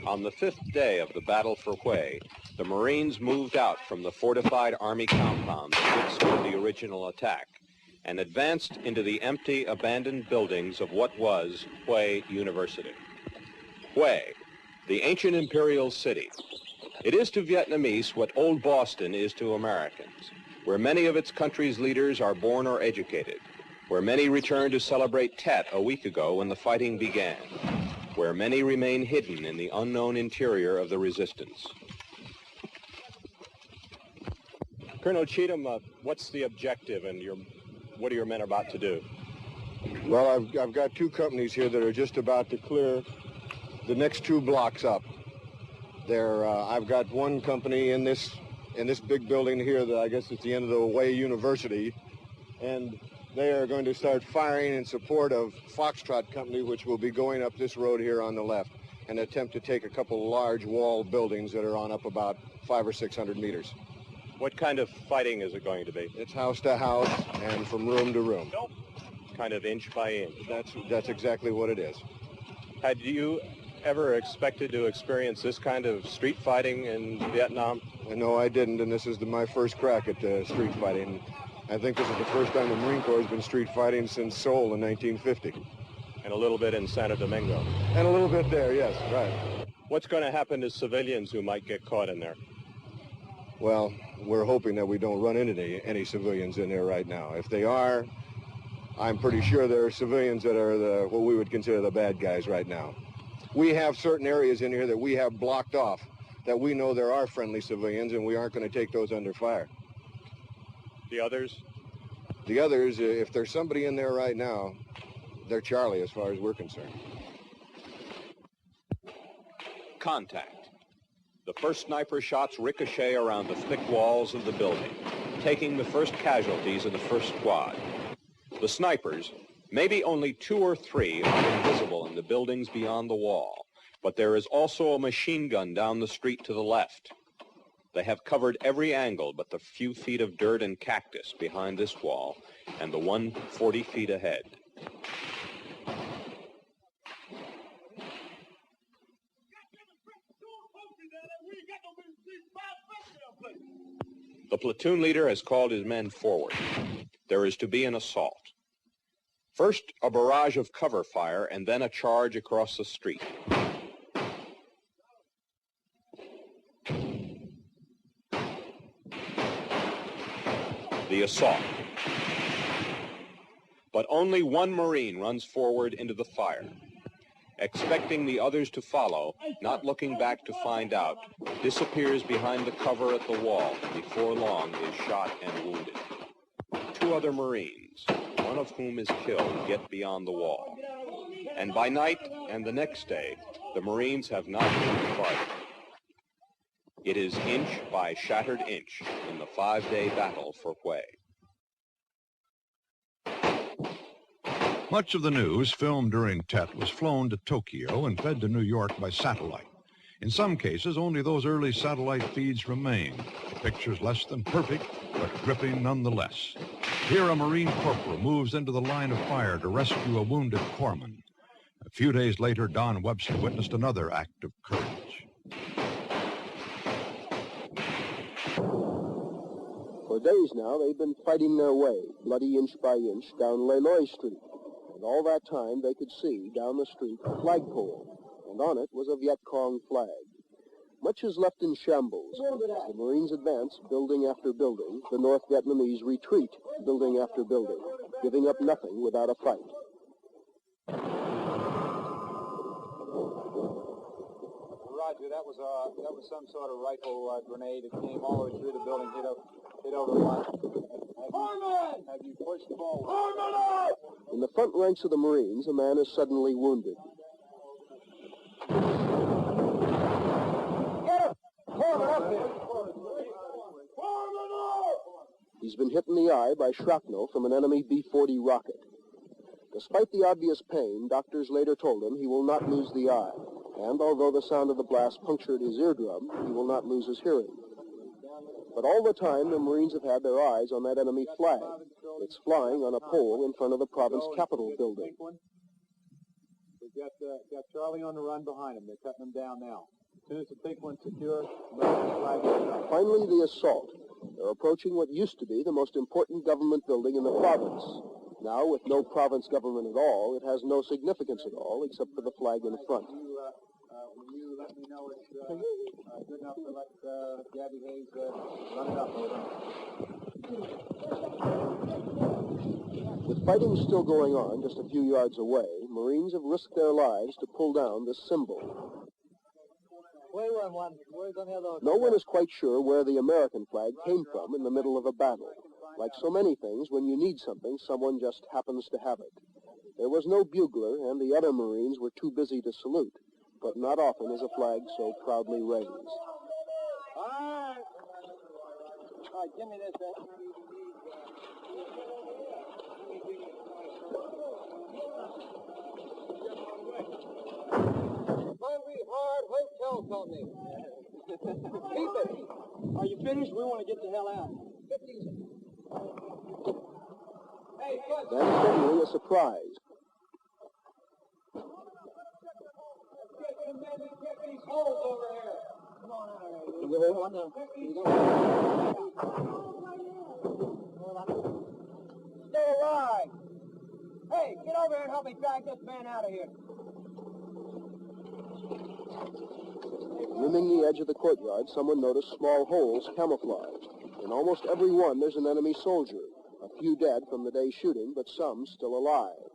On the fifth day of the battle for Hue, the Marines moved out from the fortified Army compound that withstood the original attack and advanced into the empty, abandoned buildings of what was Hue University. Hue, the ancient imperial city. It is to Vietnamese what Old Boston is to Americans, where many of its country's leaders are born or educated, where many returned to celebrate Tet a week ago when the fighting began, where many remain hidden in the unknown interior of the resistance. Colonel Cheatham, what's the objective and what are your men about to do? Well, I've got two companies here that are just about to clear the next 2 blocks up. I've got one company in this big building here that I guess it's the end of the Hue University, and they are going to start firing in support of Foxtrot Company, which will be going up this road here on the left, and attempt to take a couple large wall buildings that are on up about 500 or 600 meters. What kind of fighting is it going to be? It's house to house and from room to room. Kind of inch by inch. That's exactly what it is. Had you ever expected to experience this kind of street fighting in Vietnam? No, I didn't, and this is my first crack at street fighting. I think this is the first time the Marine Corps has been street fighting since Seoul in 1950. And a little bit in Santo Domingo. And a little bit there, yes, right. What's going to happen to civilians who might get caught in there? Well, we're hoping that we don't run into any civilians in there right now. If they are, I'm pretty sure there are civilians that are what we would consider the bad guys right now. We have certain areas in here that we have blocked off that we know there are friendly civilians, and we aren't going to take those under fire. The others? The others, if there's somebody in there right now, they're Charlie as far as we're concerned. Contact. The first sniper shots ricochet around the thick walls of the building, taking the first casualties of the first squad. The snipers, maybe only 2 or 3, are invisible in the buildings beyond the wall, but there is also a machine gun down the street to the left. They have covered every angle but the few feet of dirt and cactus behind this wall and the one 40 feet ahead. The platoon leader has called his men forward. There is to be an assault. First, a barrage of cover fire and then a charge across the street. The assault. But only one Marine runs forward into the fire, expecting the others to follow, not looking back to find out, disappears behind the cover at the wall, and before long is shot and wounded. 2 other Marines, one of whom is killed, get beyond the wall. And by night and the next day, the Marines have not moved farther. It is inch by shattered inch in the 5-day battle for Hue. Much of the news filmed during Tet was flown to Tokyo and fed to New York by satellite. In some cases, only those early satellite feeds remain. The picture's less than perfect, but gripping nonetheless. Here, a Marine corporal moves into the line of fire to rescue a wounded corpsman. A few days later, Don Webster witnessed another act of courage. For days now, they've been fighting their way, bloody inch by inch, down Leloy Street. And all that time, they could see, down the street, a flagpole, and on it was a Viet Cong flag. Much is left in shambles. As the Marines advance, building after building, the North Vietnamese retreat, building after building, giving up nothing without a fight. Roger, that was some sort of rifle grenade. It came all the way through the building, hit over the line. Have you pushed forward? In the front ranks of the Marines, a man is suddenly wounded. He's been hit in the eye by shrapnel from an enemy B-40 rocket. Despite the obvious pain, doctors later told him he will not lose the eye, and although the sound of the blast punctured his eardrum, he will not lose his hearing. But all the time, the Marines have had their eyes on that enemy flag. It's flying on a pole in front of the province capitol building. Got Charlie on the run behind him. They're cutting him down now. As soon as the big one's secure, American flag goes up. Finally, the assault. They're approaching what used to be the most important government building in the province. Now, with no province government at all, it has no significance at all except for the flag in front. Will you let me know it's good enough to let Gabby Hayes run it up? With fighting still going on just a few yards away, Marines have risked their lives to pull down this symbol. No one is quite sure where the American flag came from in the middle of a battle. Like so many things, when you need something, someone just happens to have it. There was no bugler, and the other Marines were too busy to salute, but not often is a flag so proudly raised. All right, give me this, then. Hungry Hard Hotel Company. Keep it. Are you finished? We want to get the hell out. Hey, Then suddenly a surprise. Get these holes over here. Come on out of there. Stay alive. Hey, get over here and help me drag this man out of here. Rimming the edge of the courtyard, someone noticed small holes camouflaged. In almost every one, there's an enemy soldier. A few dead from the day's shooting, but some still alive.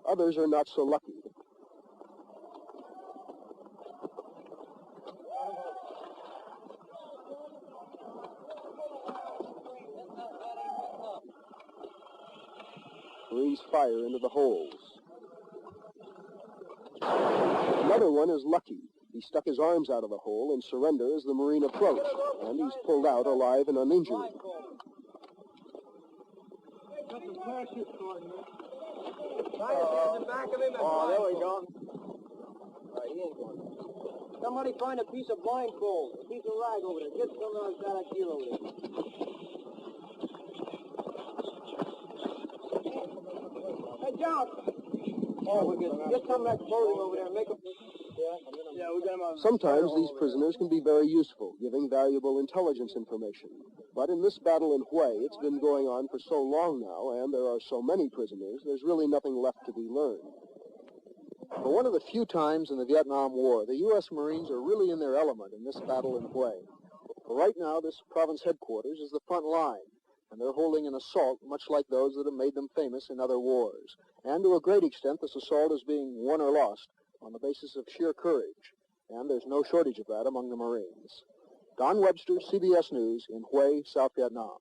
Others are not so lucky. Marines fire into the holes. Another one is lucky. He stuck his arms out of the hole in surrender as the Marine approached, and he's pulled out alive and uninjured. Oh, there we go. He ain't going. Somebody find a piece of blindfold, a piece of rag over there. Get some of that gear over there. Hey, John. Oh, we get some of that clothing over there and make a... Yeah, we got him on. Sometimes these prisoners can be very useful, giving valuable intelligence information. But in this battle in Hue, it's been going on for so long now, and there are so many prisoners, there's really nothing left to be learned. For one of the few times in the Vietnam War, the U.S. Marines are really in their element in this battle in Hue. For right now, this province headquarters is the front line, and they're holding an assault much like those that have made them famous in other wars. And to a great extent, this assault is being won or lost on the basis of sheer courage, and there's no shortage of that among the Marines. Don Webster, CBS News, in Hue, South Vietnam.